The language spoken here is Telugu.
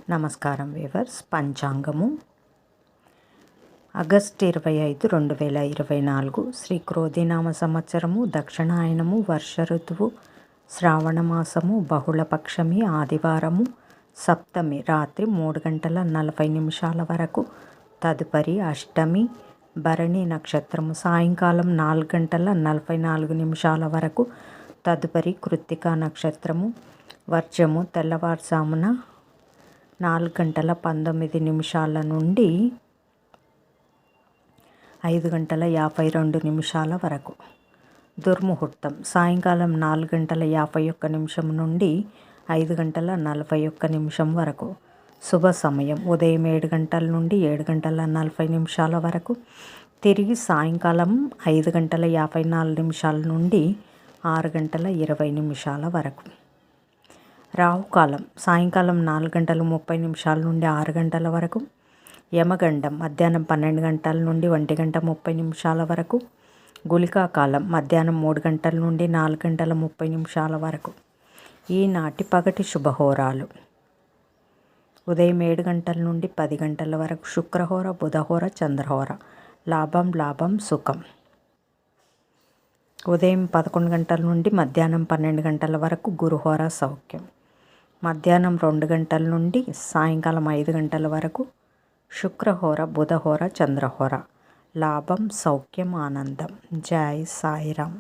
నమస్కారం వీవర్స్. పంచాంగము ఆగస్టు 25, 2024 శ్రీ క్రోధినామ సంవత్సరము, దక్షిణాయనము, వర్ష ఋతువు, శ్రావణ మాసము, బహుళపక్షమి, ఆదివారము, సప్తమి రాత్రి 3:40 వరకు, తదుపరి అష్టమి, భరణి నక్షత్రము సాయంకాలం 4:44 వరకు, తదుపరి కృత్తికా నక్షత్రము, వర్జము తెల్లవారుజామున 4:19 నుండి 5:52 వరకు, దుర్ముహూర్తం సాయంకాలం 4:51 నుండి 5:41 వరకు, శుభ సమయం ఉదయం 7 గంటల నుండి 7:40 వరకు, తిరిగి సాయంకాలం 5:54 నుండి 6:20 వరకు. రాహుకాలం సాయంకాలం 4:30 నుండి 6 గంటల వరకు, యమగండం మధ్యాహ్నం 12 గంటల నుండి 1:30 వరకు, గుళికా కాలం మధ్యాహ్నం 3 గంటల నుండి 4:30 వరకు. ఈనాటి పగటి శుభహోరాలు: ఉదయం 7 గంటల నుండి 10 గంటల వరకు శుక్రహోర, బుధహోర, చంద్రహోర. లాభం సుఖం. ఉదయం 11 గంటల నుండి మధ్యాహ్నం 12 గంటల వరకు గురుహోర, సౌఖ్యం. మధ్యాహ్నం 2 గంటల నుండి సాయంకాలం 5 గంటల వరకు శుక్రహోర, బుధహోర, చంద్రహోర. లాభం సౌఖ్యం, ఆనందం. జై సాయిరామ్.